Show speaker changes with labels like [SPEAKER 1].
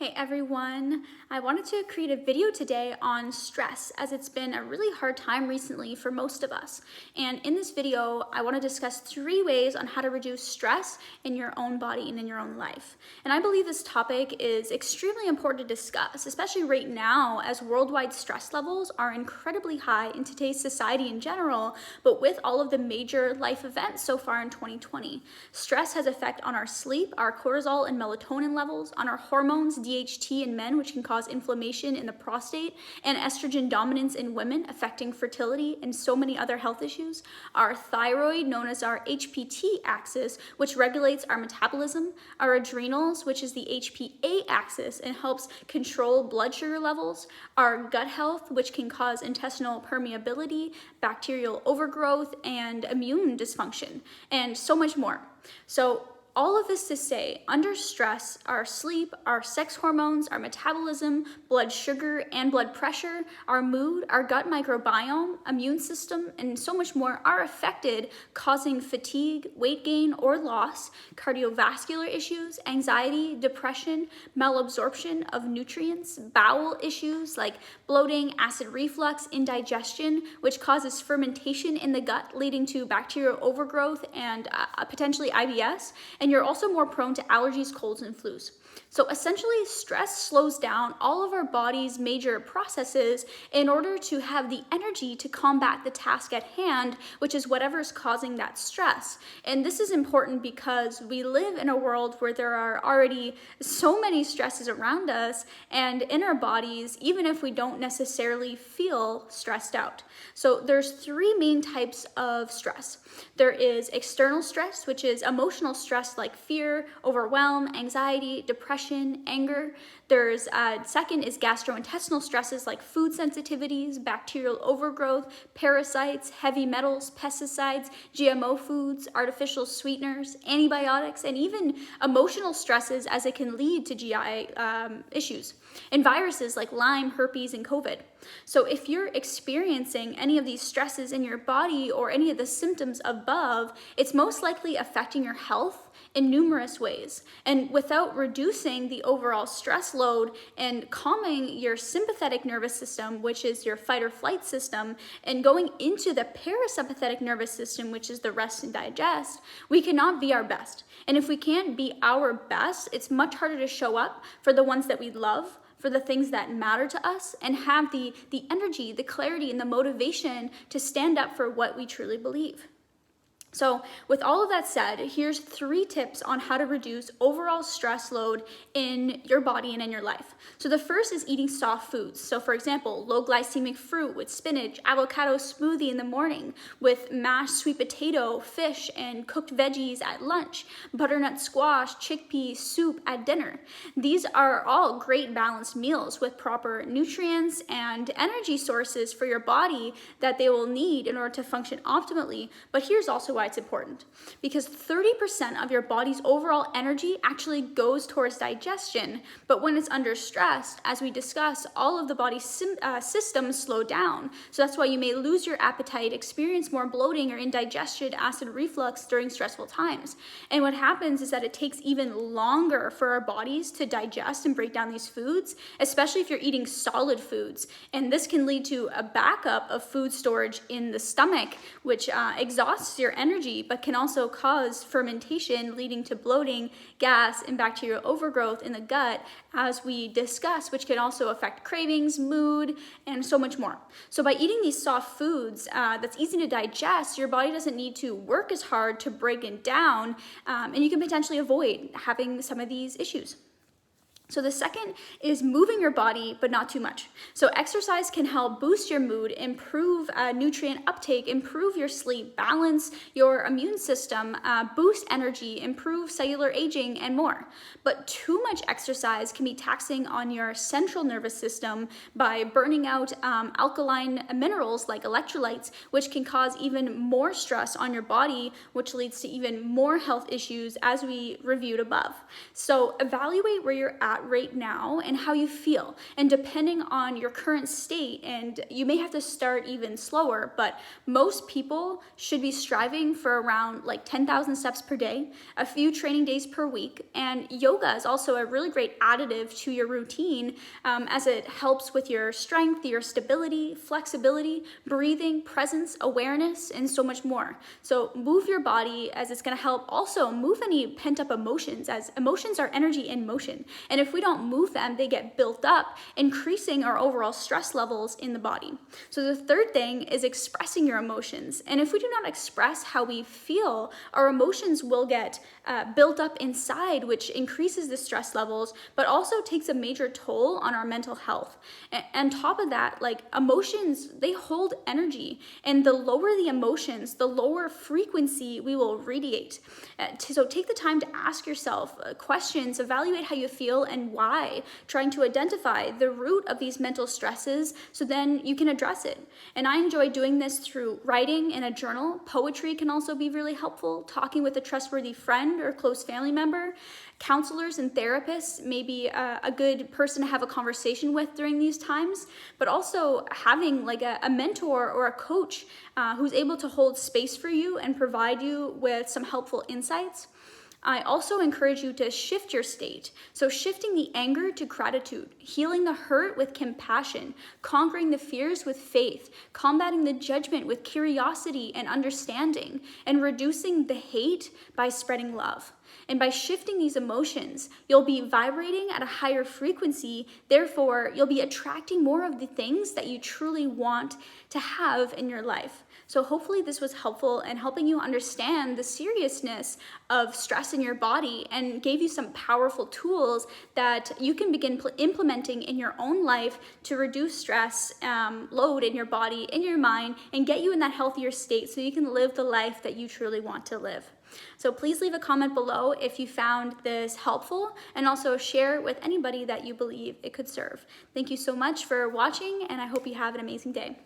[SPEAKER 1] Hey everyone, I wanted to create a video today on stress as it's been a really hard time recently for most of us. And in this video, I want to discuss 3 ways on how to reduce stress in your own body and in your own life. And I believe this topic is extremely important to discuss, especially right now as worldwide stress levels are incredibly high in today's society in general, but with all of the major life events so far in 2020. Stress has effect on our sleep, our cortisol and melatonin levels, on our hormones, DHT in men, which can cause inflammation in the prostate, and estrogen dominance in women, affecting fertility and so many other health issues. Our thyroid, known as our HPT axis, which regulates our metabolism. Our adrenals, which is the HPA axis and helps control blood sugar levels. Our gut health, which can cause intestinal permeability, bacterial overgrowth, and immune dysfunction, and so much more. So all of this to say, under stress, our sleep, our sex hormones, our metabolism, blood sugar and blood pressure, our mood, our gut microbiome, immune system, and so much more are affected, causing fatigue, weight gain or loss, cardiovascular issues, anxiety, depression, malabsorption of nutrients, bowel issues like bloating, acid reflux, indigestion, which causes fermentation in the gut, leading to bacterial overgrowth and potentially IBS. And you're also more prone to allergies, colds, and flus. So essentially, stress slows down all of our body's major processes in order to have the energy to combat the task at hand, which is whatever is causing that stress. And this is important because we live in a world where there are already so many stresses around us and in our bodies, even if we don't necessarily feel stressed out. So there's 3 main types of stress. There is external stress, which is emotional stress like fear, overwhelm, anxiety, depression, anger. There's second is gastrointestinal stresses like food sensitivities, bacterial overgrowth, parasites, heavy metals, pesticides, GMO foods, artificial sweeteners, antibiotics, and even emotional stresses as it can lead to GI issues, and viruses like Lyme, herpes, and COVID. So if you're experiencing any of these stresses in your body or any of the symptoms above, it's most likely affecting your health in numerous ways. And without reducing the overall stress load and calming your sympathetic nervous system, which is your fight or flight system, and going into the parasympathetic nervous system, which is the rest and digest, we cannot be our best. And if we can't be our best, it's much harder to show up for the ones that we love, for the things that matter to us, and have the energy, the clarity, and the motivation to stand up for what we truly believe. So with all of that said, here's 3 tips on how to reduce overall stress load in your body and in your life. So the first is eating soft foods. So for example, low glycemic fruit with spinach, avocado smoothie in the morning, with mashed sweet potato, fish, and cooked veggies at lunch, butternut squash, chickpea soup at dinner. These are all great balanced meals with proper nutrients and energy sources for your body that they will need in order to function optimally. But here's also why it's important, because 30% of your body's overall energy actually goes towards digestion, but when it's under stress, as we discussed, all of the body's systems slow down. So that's why you may lose your appetite, experience more bloating or indigestion, acid reflux during stressful times. And what happens is that it takes even longer for our bodies to digest and break down these foods, especially if you're eating solid foods. And this can lead to a backup of food storage in the stomach, which exhausts your energy, but can also cause fermentation, leading to bloating, gas, and bacterial overgrowth in the gut, as we discussed, which can also affect cravings, mood, and so much more. So by eating these soft foods that's easy to digest, your body doesn't need to work as hard to break it down, and you can potentially avoid having some of these issues. So the second is moving your body, but not too much. So exercise can help boost your mood, improve nutrient uptake, improve your sleep, balance your immune system, boost energy, improve cellular aging, and more. But too much exercise can be taxing on your central nervous system by burning out alkaline minerals like electrolytes, which can cause even more stress on your body, which leads to even more health issues as we reviewed above. So evaluate where you're at at right now and how you feel. And depending on your current state, and you may have to start even slower, but most people should be striving for around like 10,000 steps per day, a few training days per week. And yoga is also a really great additive to your routine, as it helps with your strength, your stability, flexibility, breathing, presence, awareness, and so much more. So move your body, as it's going to help also move any pent up emotions, as emotions are energy in motion. And if we don't move them, they get built up, increasing our overall stress levels in the body. So the third thing is expressing your emotions. And if we do not express how we feel, our emotions will get built up inside, which increases the stress levels, but also takes a major toll on our mental health. And top of that, like emotions, they hold energy, and the lower the emotions, the lower frequency we will radiate. So take the time to ask yourself questions, evaluate how you feel and why, trying to identify the root of these mental stresses so then you can address it. And I enjoy doing this through writing in a journal. Poetry can also be really helpful, talking with a trustworthy friend or close family member. Counselors and therapists may be a good person to have a conversation with during these times, but also having like a mentor or a coach who's able to hold space for you and provide you with some helpful insights. I also encourage you to shift your state. So shifting the anger to gratitude, healing the hurt with compassion, conquering the fears with faith, combating the judgment with curiosity and understanding, and reducing the hate by spreading love. And by shifting these emotions, you'll be vibrating at a higher frequency. Therefore, you'll be attracting more of the things that you truly want to have in your life. So hopefully this was helpful in helping you understand the seriousness of stress in your body and gave you some powerful tools that you can begin implementing in your own life to reduce stress load in your body, in your mind, and get you in that healthier state so you can live the life that you truly want to live. So please leave a comment below if you found this helpful, and also share it with anybody that you believe it could serve. Thank you so much for watching, and I hope you have an amazing day.